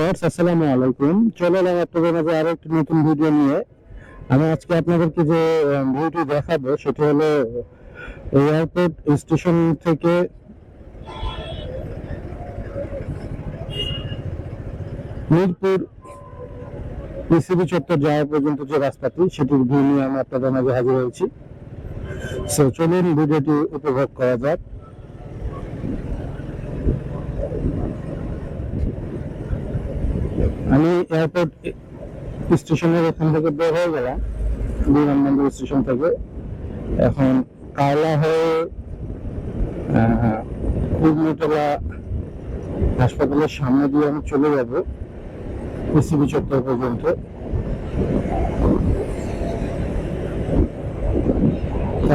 Viewers, আসসালামু আলাইকুম। চলে এলাম আপনাদের মাঝে আরো একটি নতুন ভিডিও নিয়ে। আমি আজকে আপনাদেরকে যে ভিডিওটি দেখাবো সেটা হলো এয়ারপোর্ট স্টেশন থেকে মিরপুর পিসিবি চত্বর যাওয়া পর্যন্ত যে রাস্তাটি, সেটির ভিউ নিয়ে আমি আপনাদের মাঝে হাজির হয়েছি। সো চলুন ভিডিওটি উপভোগ করা যাক। আমি এয়ারপোর্ট স্টেশনের এখান থেকে বের হয়ে গেলাম, বিমানবন্দর স্টেশন থেকে। এখন কায়লা হয়ে কুর্মিটোলা হাসপাতালের সামনে দিয়ে আমি চলে যাব পিসিবি চত্বর পর্যন্ত।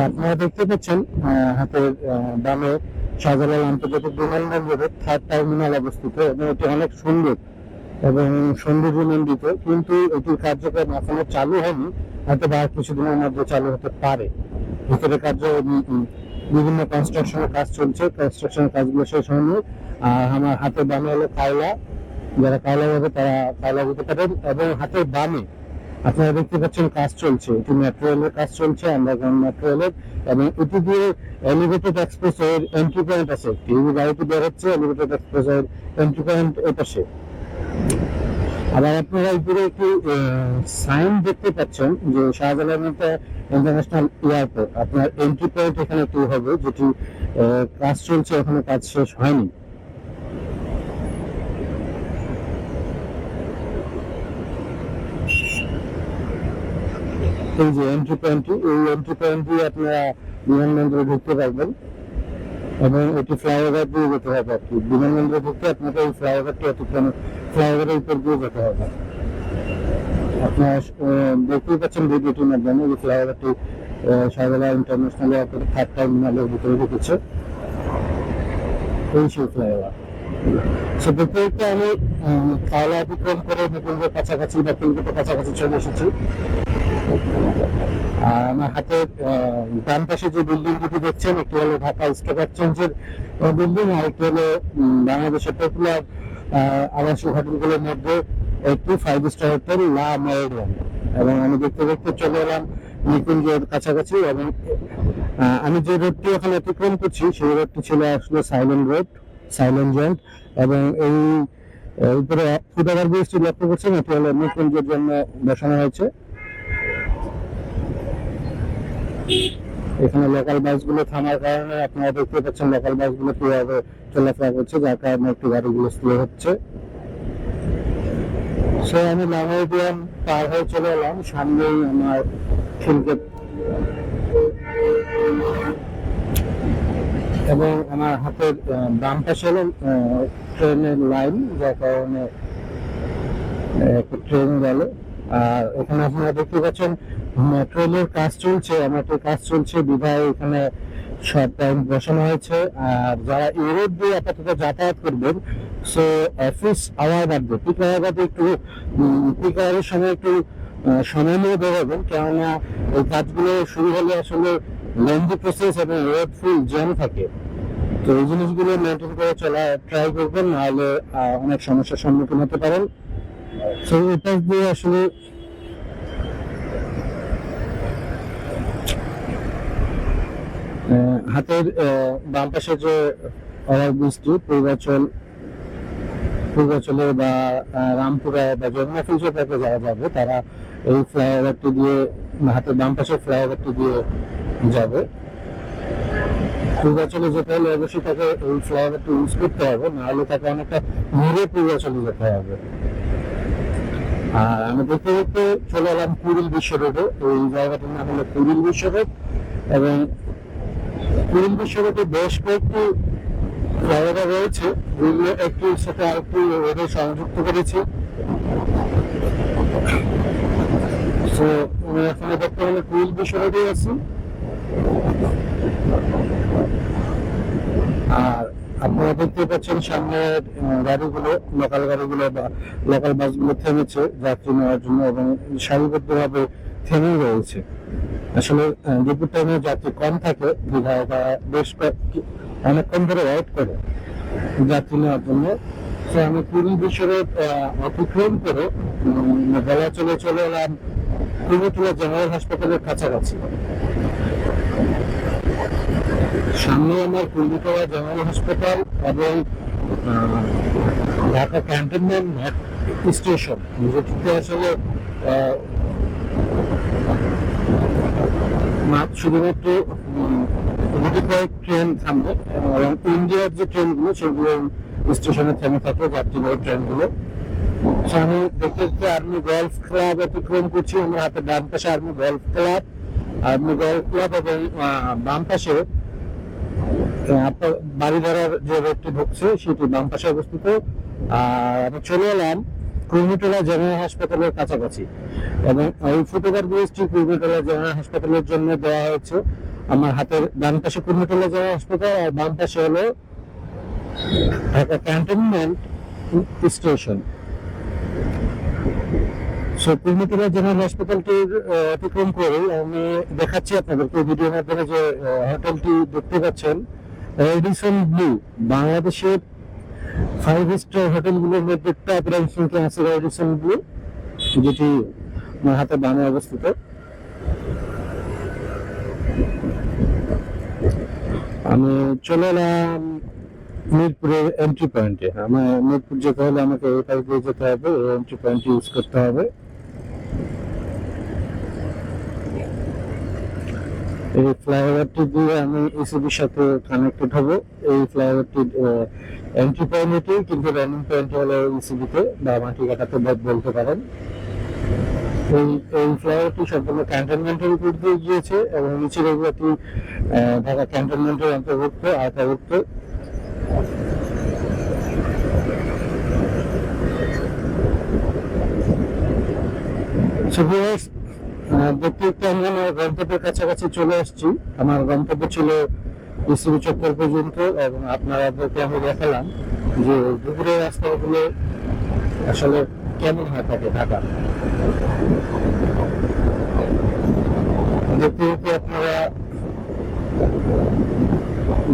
আপনারা দেখতে পাচ্ছেন হাতের বামে শাহজালাল আন্তর্জাতিক বিমানবন্দরের থার্ড টার্মিনাল অবস্থিত এবং এটি অনেক সুন্দর এবং সৌন্দর্যমণ্ডিত, কিন্তু এটির কার্যক্রম এখনো চালু হয়নি, হয়তো বা কিছুদিনের মধ্যে চালু হতে পারে। ভিতরে বিভিন্ন কনস্ট্রাকশনের কাজ চলছে, কনস্ট্রাকশনের কাজগুলো শেষ হয়নি। আর আমার হাতের বামে হলো কায়লা, যারা কায়লা যাবে তারা কায়লা যেতে পারেন। এবং হাতের বামে আপনারা দেখতে পাচ্ছেন কাজ চলছে, এটি মেট্রো রেলের কাজ চলছে, আন্ডারগ্রাউন্ড মেট্রো রেলের। এবং এটি দিয়ে এলিভেটেড এক্সপ্রেস এর এন্ট্রি পয়েন্ট আছে, একটি গাড়িটি বের হচ্ছে এলিভেটেড এক্সপ্রেস এর এন্ট্রি পয়েন্ট এপাশে। আবার আপনারা উপরে একটি সাইন দেখতে পাচ্ছেন যে শাহজালাল ইন্টারন্যাশনাল এয়ারপোর্ট, আপনার এন্ট্রি পয়েন্ট এখানে একটু হবে, যেটি কাজ চলছে, এখনো কাজ শেষ হয়নি। এই যে এন্ট্রি পয়েন্টটি, এই এন্ট্রি পয়েন্ট দিয়ে আপনারা বিমানবন্দরে ঢুকতে পারবেন এবং এটি ফ্লাইওভার দিয়ে যেতে হবে আর কি। বিমানবন্দরে ঢুকতে আপনাকে এই ফ্লাইওভারটি অতিক্রম, ফ্লাইওভারের উপর দিয়ে যেতে হবে। আপনারা দেখতেই পাচ্ছেন ভিডিওটির মাধ্যমে যে ফ্লাইওভারটি শাহজালাল ইন্টারন্যাশনাল এয়ারপোর্ট থার্ড টার্মিনালের ভিতরে ঢুকেছে, এই সেই ফ্লাইওভার। সো দেখতে দেখতে আমি কায়লা অতিক্রম করে নিকুঞ্জের কাছাকাছি বা কলকাতার কাছাকাছি চলে এসেছি। আমার হাতের ডান পাশে যে বিল্ডিং দুটি দেখছেন, একটি হলো ঢাকা স্টক এক্সচেঞ্জের বিল্ডিং, আর একটি হলো বাংলাদেশের পপুলার আবাসিক হোটেলগুলোর মধ্যে একটি 5 স্টার হোটেল লা মেরিডিয়ান। এবং আমি দেখতে দেখতে চলে এলাম নিকুঞ্জের কাছাকাছি। এবং আমি যে রোডটি এখন অতিক্রম করছি সেই রোডটি ছিল আসলে সাইলেন্ট রোড, সাইলেন্ট জয়েন্ট। এবং এই উপরে ফুটওভার ব্রিজটি লক্ষ্য করছেন, এটি হলো নিকুঞ্জের জন্য বসানো হয়েছে। এখানে লোকাল বাসগুলো থামার কারণে আপনারা দেখতে পাচ্ছেন লোকাল বাসগুলো কিভাবে চলাফেরা করছে, যার কারণে একটু গাড়িগুলো স্লো হচ্ছে। সো আমি লামাইডিয়ান পার হয়ে চলে এলাম, সামনেই আমার খিলগেট এবং আমার হাতের বাম পাশে হলো ট্রেনের লাইন, যার কারণে ট্রেন গেল। আর এখানে আপনারা দেখতে পাচ্ছেন মেট্রো রেলের কাজ চলছে, মেট্রোর কাজ চলছে বিধায় এখানে সব পয়েন্ট বসানো হয়েছে। আর যারা ইউরোপ দিয়ে আপাতত যাতায়াত করবেন, সো অফিস আওয়ার বাদে, পিক আওয়ার বাদে একটু পিক আওয়ারের সময় একটু সময় নিয়ে বেরোবেন, কেননা এই কাজগুলো শুরু হলে আসলে লেন্দি প্রসেস এবং রোড ফুল জ্যাম থাকে। তো এই জিনিসগুলো মেনটেন করে চলা ট্রাই করবেন, নাহলে অনেক সমস্যার সম্মুখীন হতে পারেন। তো এটা দিয়ে আসলে হাতের বাম পাশে যে ওভারব্রিজটি পূর্বাচলে বা রামপুরা বা যমুনা ফিউচার পার্কে যারা যাবে তারা এই ফ্লাইওভারটি দিয়ে, হাতের বাম পাশের ফ্লাইওভারটি দিয়ে যাবে। পূর্বাচলে যেতে হলে অবশ্যই তাকে এই ফ্লাইওভারটি ইউজ করতে হবে, নাহলে তাকে অনেকটা ঘুরে পূর্বাচলে যেতে হবে। আর আমি দেখতে দেখতে চলে এলাম কুড়িল বিশ্ব রোডে। এই জায়গাটির নাম হলো কুড়িল বিশ্ব রোড। এবং কুড়িল বিশ্ব রোডে বেশ কয়েকটি ফ্লাইওভার রয়েছে, যেগুলো একটির সাথে আরেকটি রোডে সংযুক্ত করেছি। তো আমি এখানে দেখতে হলে কুড়িল বিশ্ব রোডে আছি। আর আপনারা দেখতে পাচ্ছেন সামনের গাড়িগুলো, লোকাল গাড়িগুলো বা লোকাল বাসগুলো থেমেছে যাত্রী নেওয়ার জন্য এবং সারিবদ্ধভাবে থেমে রয়েছে। আসলে ডিপো টাইমে যাত্রী কম থাকে বিধায় তারা বেশ অনেকক্ষণ ধরে ওয়েট করে যাত্রী নেওয়ার জন্য। তো আমি পুরী বিশ্বরোড অতিক্রম করে গলা চলে চলে এলাম কুর্মিটোলা জেনারেল হাসপাতালের কাছাকাছি। সামনে আমার কুর্মিটোলা জেনারেল হাসপাতাল এবং ঢাকা ক্যান্টনমেন্ট স্টেশন, যেটিতে আসলে শুধুমাত্র গুটি কয়েক ট্রেন থামবে এবং ইন্ডিয়ার যে ট্রেনগুলো সেগুলো স্টেশনে থেমে থাকে, যাত্রীবাহী ট্রেনগুলো। আমি দেখতে দেখতে আর্মি গলফ ক্লাব অতিক্রম করছি। আমার হাতে ডান পাশে আর্মি গলফ ক্লাব এবং বাম পাশে আপনার বাড়িধারার যে রোডটি ঢুকছে সেটি বাম পাশে অবস্থিত। আর আমি চলে এলাম কুর্মিটোলা জেনারেল হাসপাতালের কাছাকাছি এবং এই ফুটওভার ব্রিজটি কুর্মিটোলা জেনারেল হাসপাতালের জন্য দেওয়া হয়েছে। আমার হাতের ডান পাশে কুর্মিটোলা জেনারেল হাসপাতাল আর বাম পাশে হলো Dhaka cantonment station. Kurmitola general হাসপাতালটির অতিক্রম করে আমি দেখাচ্ছি আপনাদেরকে ভিডিওর মাধ্যমে যে হোটেলটি দেখতে পাচ্ছেন, রেডিসন ব্লু, বাংলাদেশের 5 স্টার হোটেলগুলোর মধ্যে টপ র্যাঙ্কিং আছে রেডিসন ব্লু, যেটি আমার হাতে বামে অবস্থিত। আমি চলে এলাম মিরপুরের এন্ট্রি পয়েন্টে। আমার মিরপুর যেতে হলে আমাকে এই পাশ দিয়ে যেতে হবে, এন্ট্রি পয়েন্ট ইউজ করতে হবে। এই ফ্লাইওভারটি দিয়ে আমি ইসিবির সাথে কানেক্টেড হব। এই ফ্লাইওভারটি এন্ট্রি পয়েন্টে, কিন্তু রানিং পয়েন্ট হলো ইসিবিতে বা মাটিকাটাতে বলতে পারেন। এই ফ্লাইওভারটি সম্পূর্ণ ক্যান্টনমেন্টের উপর দিয়ে গিয়েছে এবং নিচের এগুলোটি ঢাকা ক্যান্টনমেন্টের অন্তর্ভুক্ত, আওতাভুক্ত। দেখতে দেখতে আমি আমার গন্তব্যের কাছাকাছি চলে আসছি। আমার গন্তব্য ছিল ইসিবি চত্বর পর্যন্ত এবং আপনাদেরকে আমি দেখালাম যে দুপুরের রাস্তাগুলো আসলে কেমন হয়ে থাকে ঢাকা। দেখতে দেখতে আপনারা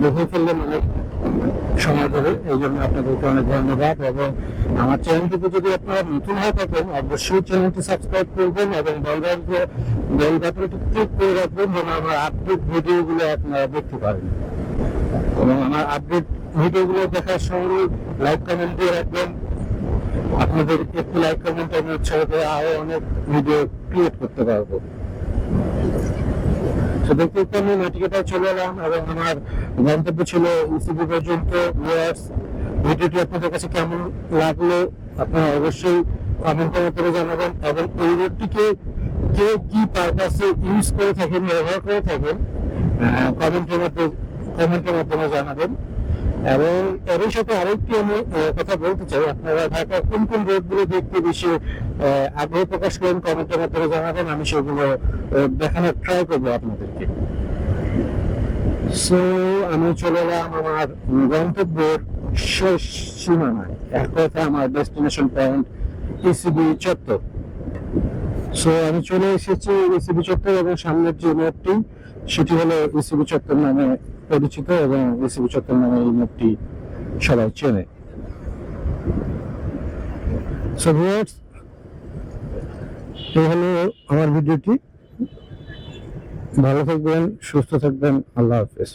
দেখে ফেললেন অনেক সময় ধরে, এই জন্য আপনাদেরকে অনেক ধন্যবাদ। এবং আমার চ্যানেলটিতে যদি আপনারা নতুন হয়ে থাকেন অবশ্যই চ্যানেলটি সাবস্ক্রাইব করবেন এবং বেল বাটনটি ক্লিক করে রাখবেন যেন আমার আপডেট ভিডিওগুলো আপনারা দেখতে পারেন। এবং আমার আপডেট ভিডিওগুলো দেখার সঙ্গে লাইক কমেন্ট দিয়ে রাখবেন। আপনাদের একটু লাইক কমেন্ট আমি উৎসাহ করে আরো অনেক ভিডিও ক্রিয়েট করতে পারবো। দেখতে দেখতে আমি মাটিকাটায় চলে এলাম এবং আমার গন্তব্য ছিল ইসিবি পর্যন্ত। ভিডিওটি আপনাদের কাছে কেমন লাগলো আপনারা অবশ্যই কমেন্টের মাধ্যমে জানাবেন এবং এই রোডটিকে কে কি পারপাসে ইউজ করে থাকেন, ব্যবহার করে থাকেন, কমেন্টের মাধ্যমে জানাবেন। এবং এর সাথে আরেকটি আমি কথা বলতে চাই, আপনারা ঢাকার কোন কোন রোডগুলো দেখতে বেশি আগ্রহ প্রকাশ করেন কমেন্টের মাধ্যমে জানাবেন, আমি সেগুলো দেখানোর ট্রাই করবো আপনাদেরকে। সো আমি চলে এলাম আমার গন্তব্যের শেষ সীমানায়, এক কথা আমার ডেস্টিনেশন পয়েন্ট ইসিবি চত্বর। সো আমি চলে এসেছি ইসিবি চত্বর এবং সামনের যে মোড়টি সেটি হলো ইসিবি চত্বর নামে পরিচিত এবং ইসিবি চত্বর নামে এই মোড়টি সবাই চেনে। সো ভিউয়ার্স, এই হলো আমার ভিডিওটি। ভালো থাকবেন, সুস্থ থাকবেন, আল্লাহ হাফেজ।